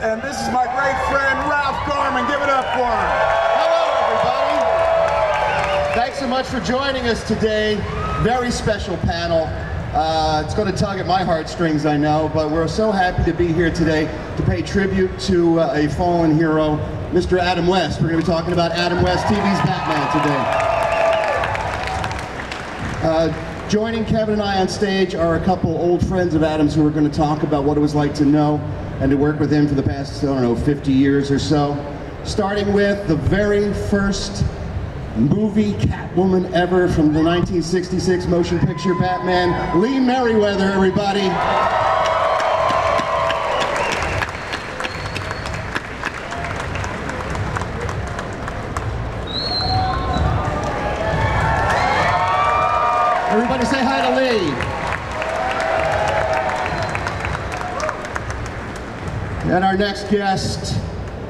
and this is my great friend, Ralph Garman. Give it up for him. Hello, everybody. Thanks so much for joining us today. Very special panel. It's going to tug at my heartstrings, I know, but we're so happy to be here today to pay tribute to a fallen hero, Mr. Adam West. We're going to be talking about Adam West, TV's Batman today. Joining Kevin and I on stage are a couple old friends of Adam's who are going to talk about what it was like to know and to work with him for the past, I don't know, 50 years or so. Starting with the very first movie Catwoman ever from the 1966 motion picture Batman, Lee Meriwether, everybody. Everybody say hi to Lee. And our next guest,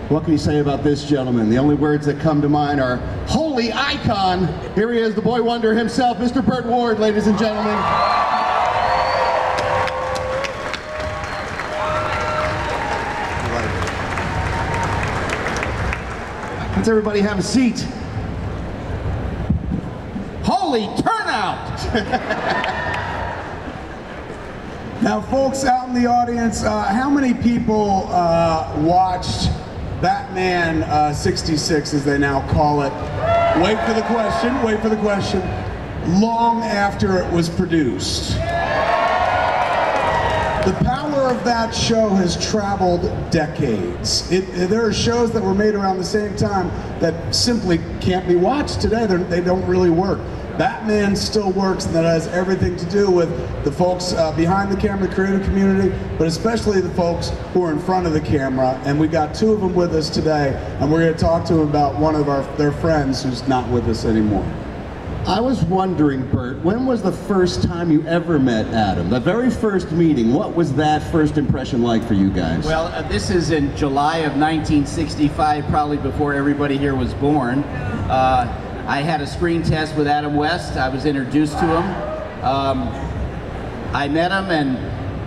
what can you say about this gentleman? The only words that come to mind are holy icon. Here he is, the boy wonder himself, Mr. Burt Ward, ladies and gentlemen. Let's everybody have a seat. Holy turnout! Now, folks out in the audience, how many people watched Batman 66, as they now call it? Wait for the question, wait for the question. Long after it was produced. The power of that show has traveled decades. There are shows that were made around the same time that simply can't be watched today. They don't really work. Batman still works, and that has everything to do with the folks behind the camera, the creative community, but especially the folks who are in front of the camera. And we got two of them with us today, and we're going to talk to them about one of their friends who's not with us anymore. I was wondering, Burt, when was the first time you ever met Adam? The very first meeting, what was that first impression like for you guys? Well, this is in July of 1965, probably before everybody here was born. I had a screen test with Adam West. I was introduced to him. I met him, and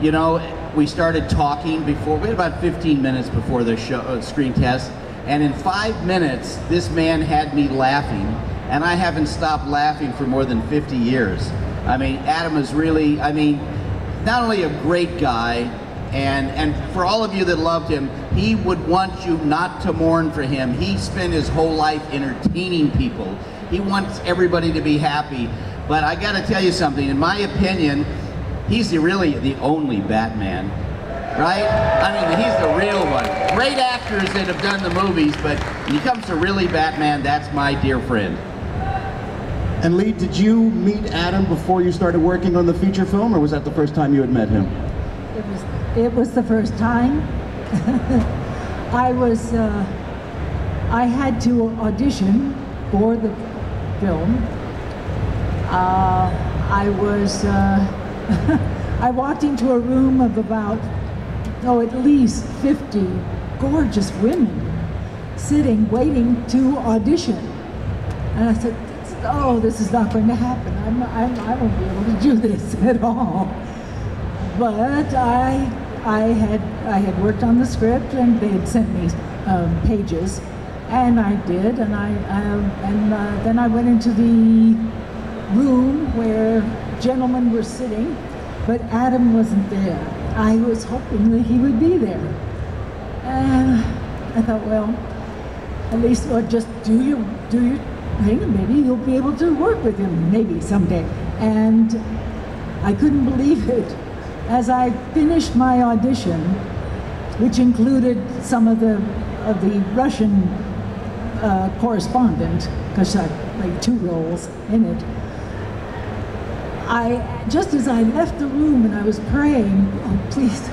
you know, we started talking before. We had about 15 minutes before the screen test, and in 5 minutes, this man had me laughing, and I haven't stopped laughing for more than 50 years. I mean, Adam is really, I mean, not only a great guy, and for all of you that loved him, he would want you not to mourn for him. He spent his whole life entertaining people. He wants everybody to be happy. But I gotta tell you something, in my opinion, he's really the only Batman, right? I mean, he's the real one. Great actors that have done the movies, but when it comes to really Batman, that's my dear friend. And Lee, did you meet Adam before you started working on the feature film, or was that the first time you had met him? It was the first time. I had to audition for the film. I walked into a room of about, at least 50 gorgeous women sitting, waiting to audition. And I said, oh, this is not going to happen. I won't be able to do this at all. But I had worked on the script, and they had sent me pages, and I did, and then I went into the room where gentlemen were sitting, but Adam wasn't there. I was hoping that he would be there, and I thought, well, at least just do your thing, and maybe you'll be able to work with him, maybe someday. And I couldn't believe it. As I finished my audition, which included some of the Russian correspondent, because I played 2 roles in it, just as I left the room and I was praying, oh please,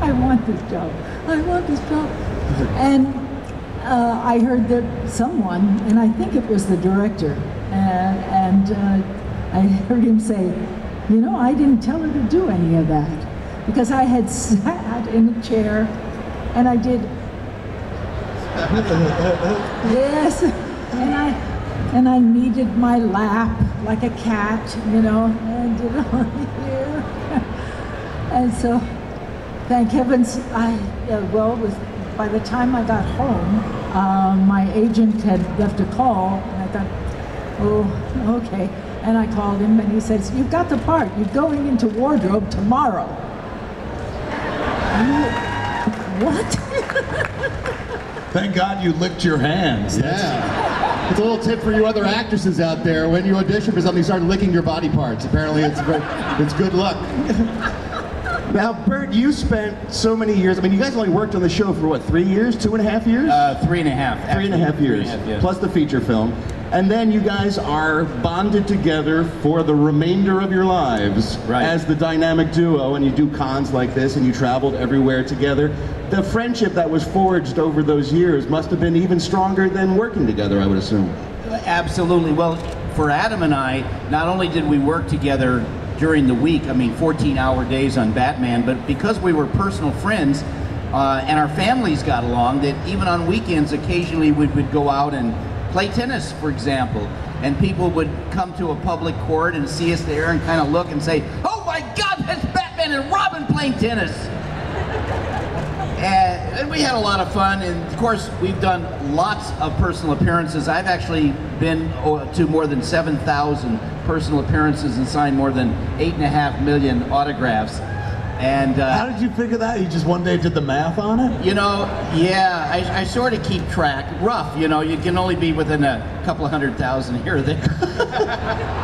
I want this job, I want this job. And I heard that someone, and I think it was the director, and I heard him say, you know, I didn't tell her to do any of that, because I had sat in a chair and I did, yes, and I kneaded my lap like a cat, you know, and did it on here. And so Thank heavens, by the time I got home, my agent had left a call, and I thought, oh, okay. And I called him, and he says, "You've got the part. You're going into wardrobe tomorrow." What? Thank God you licked your hands. Yeah. It's a little tip for you other actresses out there. When you audition for something, start licking your body parts. Apparently it's good luck. Now, Burt, you spent so many years, I mean, you guys only worked on the show for what, 3 years? 2.5 years? 3.5. 3.5 years, yes. plus the feature film. And then you guys are bonded together for the remainder of your lives as the dynamic duo, and you do cons like this, and you traveled everywhere together. The friendship that was forged over those years must have been even stronger than working together, I would assume. Absolutely. Well, for Adam and I, not only did we work together during the week, 14-hour days on Batman, but because we were personal friends and our families got along, that even on weekends, occasionally we would go out and play tennis, for example, and people would come to a public court and see us there and kind of look and say, "Oh my God, that's Batman and Robin playing tennis." And we had a lot of fun, and of course we've done lots of personal appearances. I've actually been to more than 7,000 personal appearances and signed more than 8.5 million autographs. And how did you figure that? You just one day did the math on it? You know, yeah, I sort of keep track. Rough, you know, you can only be within a couple of 100,000 here or there.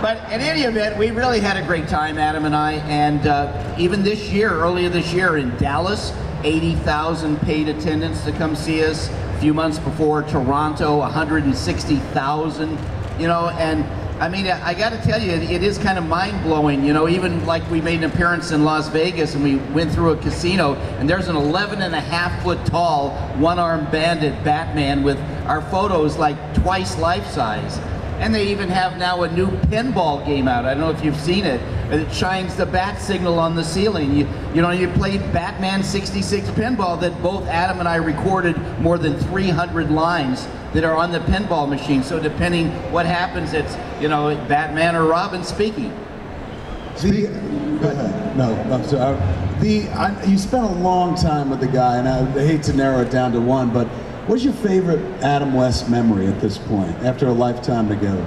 But in any event, we really had a great time, Adam and I, and even this year, earlier this year in Dallas, 80,000 paid attendance to come see us. A few months before, Toronto, 160,000, you know, and I mean, I got to tell you, it is kind of mind-blowing, you know, even like we made an appearance in Las Vegas and we went through a casino and there's an 11.5-foot tall, one-armed bandit Batman with our photos like twice life-size. And they even have now a new pinball game out. I don't know if you've seen it. It shines the bat signal on the ceiling. You know, you play Batman 66 pinball that both Adam and I recorded more than 300 lines that are on the pinball machine. So depending what happens, it's, you know, Batman or Robin speaking. Go ahead. No, I'm sorry. You spent a long time with the guy, and I hate to narrow it down to one, but what's your favorite Adam West memory at this point, after a lifetime together?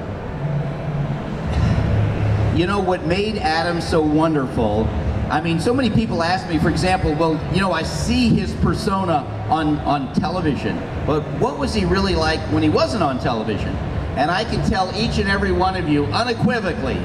You know, what made Adam so wonderful, I mean, so many people ask me, for example, well, you know, I see his persona on television, but what was he really like when he wasn't on television? And I can tell each and every one of you unequivocally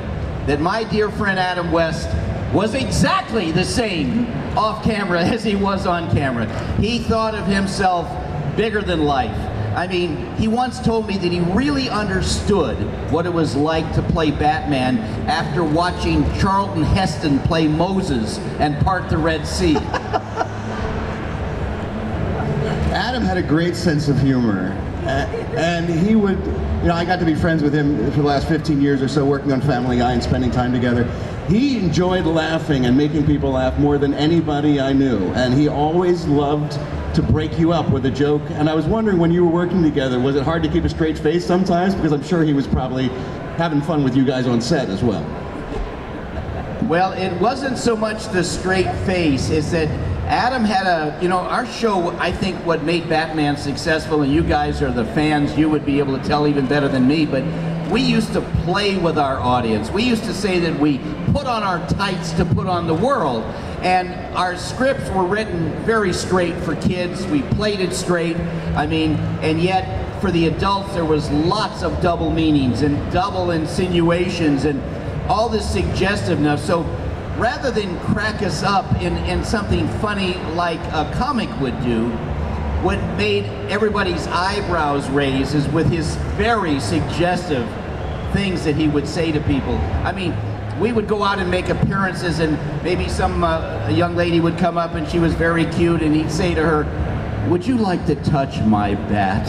that my dear friend Adam West was exactly the same off camera as he was on camera. He thought of himself bigger than life. I mean, he once told me that he really understood what it was like to play Batman after watching Charlton Heston play Moses and part the Red Sea. Adam had a great sense of humor, and he would, you know, I got to be friends with him for the last 15 years or so, working on Family Guy and spending time together. He enjoyed laughing and making people laugh more than anybody I knew, and he always loved to break you up with a joke. And I was wondering, when you were working together, was it hard to keep a straight face sometimes? Because I'm sure he was probably having fun with you guys on set as well. Well, it wasn't so much the straight face, is that Adam had a, you know, our show, I think what made Batman successful, and you guys are the fans, you would be able to tell even better than me, but we used to play with our audience. We used to say that we put on our tights to put on the world. And our scripts were written very straight for kids. We played it straight. I mean, and yet for the adults there was lots of double meanings and double insinuations and all this suggestiveness. So rather than crack us up in something funny like a comic would do, what made everybody's eyebrows raise is with his very suggestive things that he would say to people. I mean, we would go out and make appearances, and maybe some a young lady would come up and she was very cute, and he'd say to her, "Would you like to touch my bat?"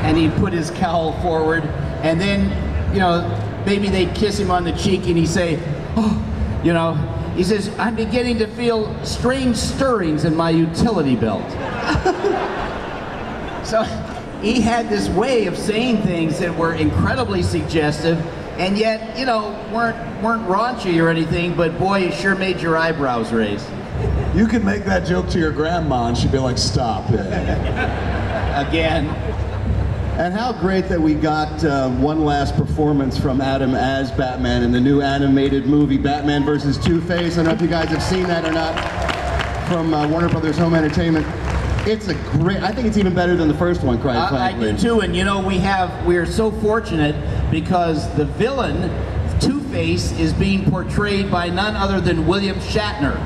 And he'd put his cowl forward, and then, you know, maybe they'd kiss him on the cheek and he'd say, "Oh," you know, he says, "I'm beginning to feel strange stirrings in my utility belt." So he had this way of saying things that were incredibly suggestive, and yet, you know, weren't raunchy or anything, but boy, it sure made your eyebrows raise. You can make that joke to your grandma and she'd be like, stop it. Again. And how great that we got one last performance from Adam as Batman in the new animated movie, Batman vs. Two-Face. I don't know if you guys have seen that or not, from Warner Brothers Home Entertainment. It's a great, I think it's even better than the first one, quite frankly. I do too, and you know, we're so fortunate because the villain, Two-Face, is being portrayed by none other than William Shatner.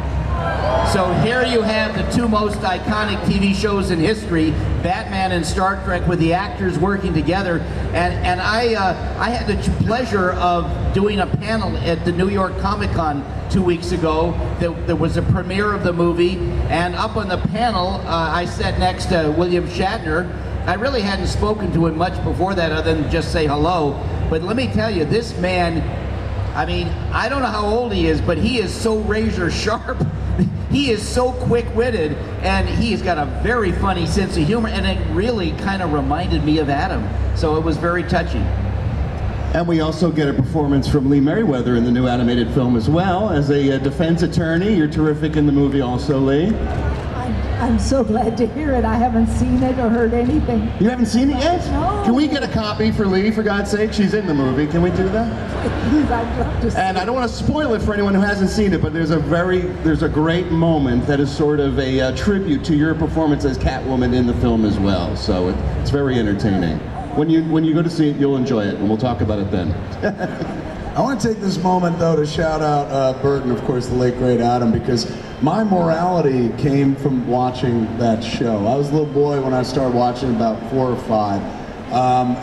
So here you have the two most iconic TV shows in history, Batman and Star Trek, with the actors working together. And I had the pleasure of doing a panel at the New York Comic Con 2 weeks ago. There was a premiere of the movie, and up on the panel, I sat next to William Shatner. I really hadn't spoken to him much before that other than just say hello. But let me tell you, this man, I mean, I don't know how old he is, but he is so razor sharp. He is so quick-witted, and he's got a very funny sense of humor, and it really kind of reminded me of Adam. So it was very touching. And we also get a performance from Lee Meriwether in the new animated film as well, as a defense attorney. You're terrific in the movie also, Lee. I'm so glad to hear it. I haven't seen it or heard anything. You haven't seen it yet? No. Can we get a copy for Lee, for God's sake? She's in the movie. Can we do that? Please, I'd love to see And I don't want to spoil it for anyone who hasn't seen it, but there's a great moment that is sort of a tribute to your performance as Catwoman in the film as well. So it's very entertaining. When you go to see it, you'll enjoy it, and we'll talk about it then. I want to take this moment, though, to shout out Burt and, of course, the late, great Adam, because my morality came from watching that show. I was a little boy when I started watching, about 4 or 5,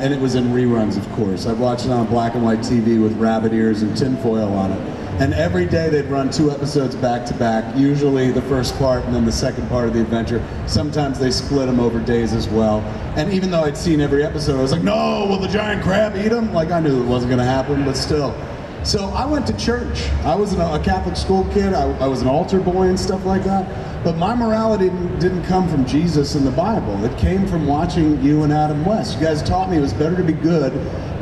and it was in reruns, of course. I'd watch it on black and white TV with rabbit ears and tinfoil on it. And every day they'd run 2 episodes back to back, usually the first part and then the second part of the adventure. Sometimes they split them over days as well. And even though I'd seen every episode, I was like, no, will the giant crab eat him? Like, I knew it wasn't gonna happen, but still. So I went to church. I was a Catholic school kid. I was an altar boy and stuff like that. But my morality didn't come from Jesus and the Bible. It came from watching you and Adam West. You guys taught me it was better to be good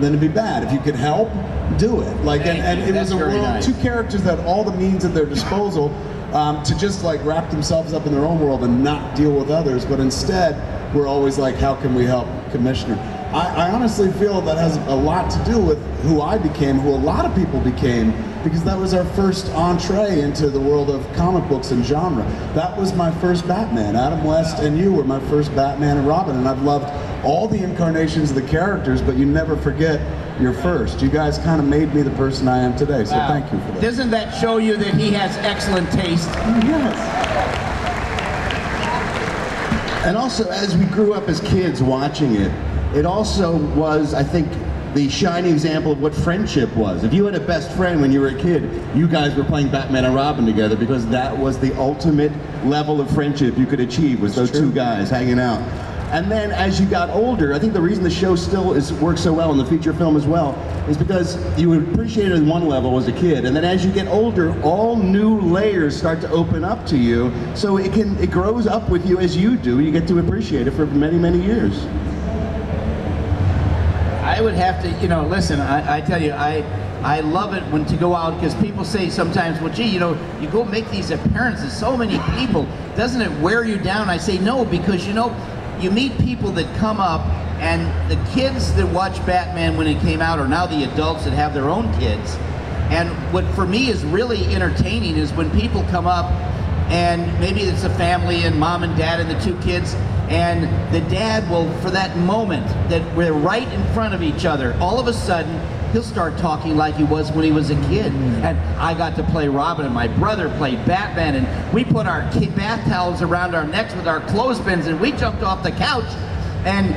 than to be bad. If you could help, do it. Like, and it was a world, nice. 2 characters that had all the means at their disposal to just like wrap themselves up in their own world and not deal with others. But instead, we're always like, how can we help Commissioner? I honestly feel that has a lot to do with who I became, who a lot of people became, because that was our first entree into the world of comic books and genre. That was my first Batman. Adam West and you were my first Batman and Robin, and I've loved all the incarnations of the characters, but you never forget your first. You guys kind of made me the person I am today, so thank you for that. Doesn't that show you that he has excellent taste? Yes. And also, as we grew up as kids watching it, it also was, I think, the shining example of what friendship was. If you had a best friend when you were a kid, you guys were playing Batman and Robin together, because that was the ultimate level of friendship you could achieve, was those 2 guys hanging out. And then as you got older, I think the reason the show still works so well, in the feature film as well, is because you appreciate it on one level as a kid, and then as you get older, all new layers start to open up to you, so it grows up with you as you do. You get to appreciate it for many, many years. I would have to, you know, listen, I tell you, I love it when to go out, because people say sometimes, well, gee, you know, you go make these appearances, so many people, doesn't it wear you down? I say no, because, you know, you meet people that come up, and the kids that watched Batman when it came out are now the adults that have their own kids. And what for me is really entertaining is when people come up, and maybe it's a family and mom and dad and the 2 kids, and the dad will, for that moment that we're right in front of each other, all of a sudden he'll start talking like he was when he was a kid. And I got to play Robin, and my brother played Batman, and we put our bath towels around our necks with our clothespins, and we jumped off the couch, and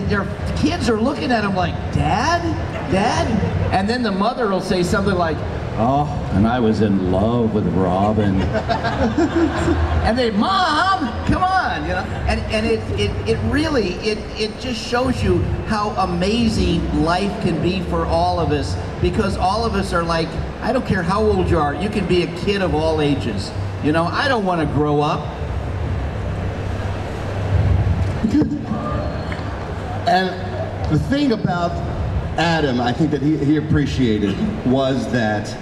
their kids are looking at him like, Dad? Dad? And then the mother will say something like, oh, and I was in love with Robin. And they, Mom, come on, you know. And it really, it just shows you how amazing life can be for all of us, because all of us are like, I don't care how old you are, you can be a kid of all ages. You know, I don't want to grow up. And the thing about Adam, I think that he appreciated, was that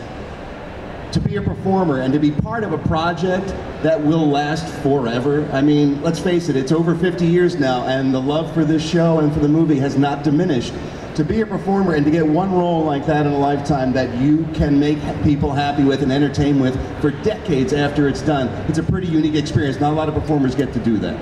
to be a performer and to be part of a project that will last forever. I mean, let's face it, it's over 50 years now, and the love for this show and for the movie has not diminished. To be a performer and to get one role like that in a lifetime that you can make people happy with and entertain with for decades after it's done, it's a pretty unique experience. Not a lot of performers get to do that.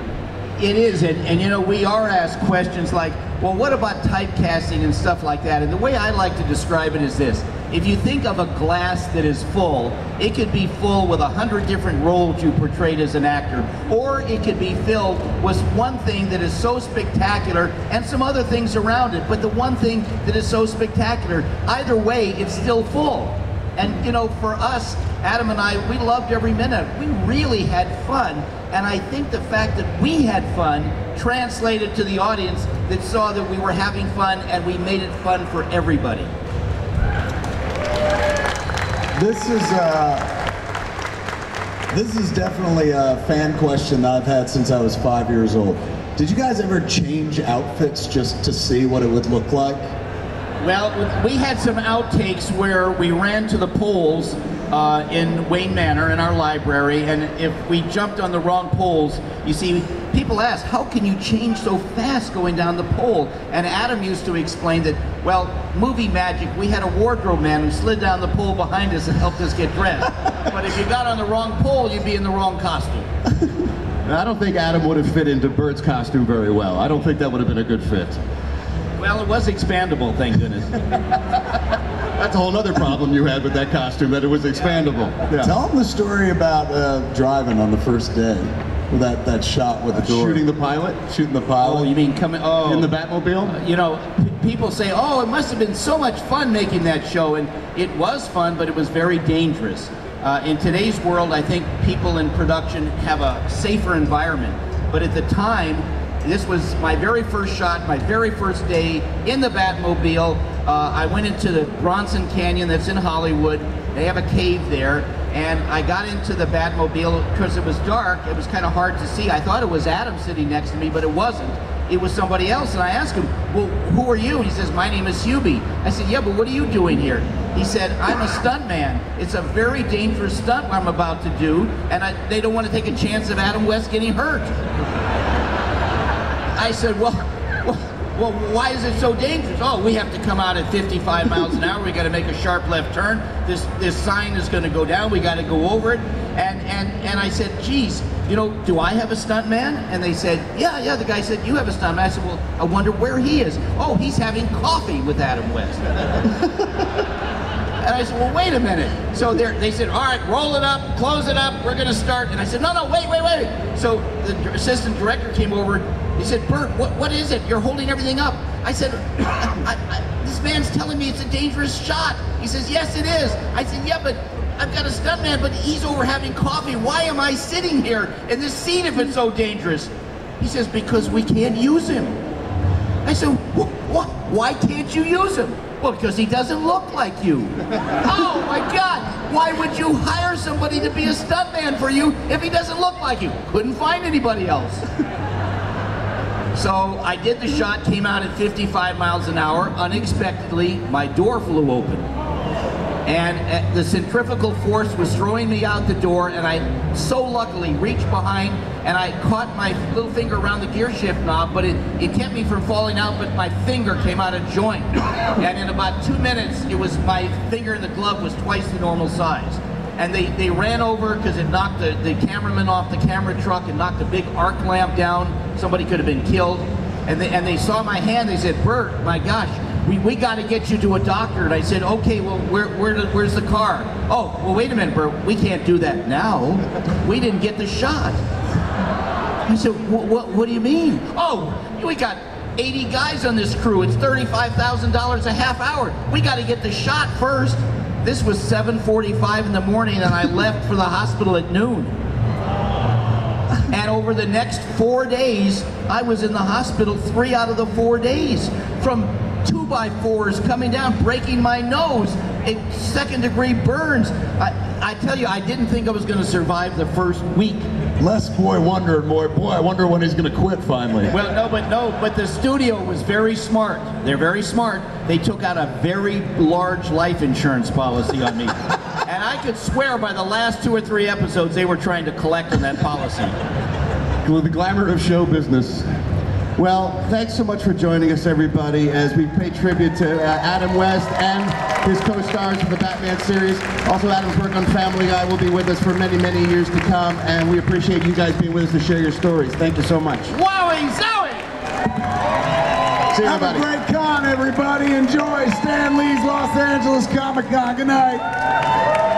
It is, and you know, we are asked questions like, well, what about typecasting and stuff like that? And the way I like to describe it is this. If you think of a glass that is full, it could be full with 100 different roles you portrayed as an actor, or it could be filled with one thing that is so spectacular and some other things around it, but the one thing that is so spectacular, either way, it's still full. And you know, for us, Adam and I, we loved every minute. We really had fun, and I think the fact that we had fun translated to the audience that saw that we were having fun and we made it fun for everybody. This is definitely a fan question that I've had since I was 5 years old. Did you guys ever change outfits just to see what it would look like? Well, we had some outtakes where we ran to the polls in Wayne Manor in our library, and if we jumped on the wrong poles, you see, people ask, how can you change so fast going down the pole? And Adam used to explain that, well, movie magic, we had a wardrobe man who slid down the pole behind us and helped us get dressed. But if you got on the wrong pole, you'd be in the wrong costume. I don't think Adam would have fit into Burt's costume very well. I don't think that would have been a good fit. Well, it was expandable, thank goodness. That's a whole other problem you had with that costume, that it was expandable. Yeah. Tell them the story about driving on the first day. With that shot with the door. Shooting the pilot? Shooting the pilot. Oh, you mean coming, oh. In the Batmobile? You know, people say, oh, it must have been so much fun making that show, and it was fun, but it was very dangerous. In today's world, I think people in production have a safer environment, but at the time, this was my very first shot, my very first day in the Batmobile. I went into the Bronson Canyon that's in Hollywood. They have a cave there, and I got into the Batmobile because it was dark. It was kind of hard to see. I thought it was Adam sitting next to me, but it wasn't. It was somebody else, and I asked him, well, who are you? He says, my name is Hubie. I said, yeah, but what are you doing here? He said, I'm a stuntman. It's a very dangerous stunt I'm about to do, and they don't want to take a chance of Adam West getting hurt. I said, well, why is it so dangerous? Oh, we have to come out at 55 miles an hour. We got to make a sharp left turn. This sign is going to go down. We got to go over it. And I said, geez, you know, do I have a stuntman? And they said, yeah. The guy said, you have a stuntman. I said, well, I wonder where he is. Oh, he's having coffee with Adam West. And I said, well, wait a minute. So they said, all right, roll it up, close it up, we're going to start. And I said, no, wait. So the assistant director came over. He said, Burt, what is it? You're holding everything up. I said, this man's telling me it's a dangerous shot. He says, yes, it is. I said, yeah, but I've got a stuntman, but he's over having coffee. Why am I sitting here in this seat if it's so dangerous? He says, because we can't use him. I said, why can't you use him? Well, because he doesn't look like you. Oh my God, why would you hire somebody to be a stuntman for you if he doesn't look like you? Couldn't find anybody else. So I did the shot, came out at 55 miles an hour. Unexpectedly, my door flew open. And the centrifugal force was throwing me out the door, and I so luckily reached behind and I caught my little finger around the gear shift knob, but it kept me from falling out, but my finger came out of joint. And in about 2 minutes, my finger in the glove was twice the normal size. And they ran over because it knocked the cameraman off the camera truck and knocked a big arc lamp down. Somebody could have been killed. And they saw my hand. They said, Burt, my gosh, we got to get you to a doctor. And I said, okay, well, where's the car? Oh, well, wait a minute, Burt, we can't do that now. We didn't get the shot. I said, what do you mean? Oh, we got 80 guys on this crew. It's $35,000 a half hour. We got to get the shot first. This was 7:45 in the morning, and I left for the hospital at noon. And over the next 4 days, I was in the hospital 3 out of the 4 days. From 2x4s coming down, breaking my nose, second-degree burns. I tell you, I didn't think I was going to survive the first week. Les boy wondered, boy, I wonder when he's going to quit finally. Well, but the studio was very smart. They're very smart. They took out a very large life insurance policy on me. And I could swear by the last 2 or 3 episodes they were trying to collect on that policy. The glamour of show business. Well, thanks so much for joining us, everybody, as we pay tribute to Adam West and his co-stars for the Batman series. Also, Adam's work on Family Guy will be with us for many, many years to come, and we appreciate you guys being with us to share your stories. Thank you so much. Wowie zowie! See you, Have everybody. a great con, everybody. Enjoy Stan Lee's Los Angeles Comic Con. Good night.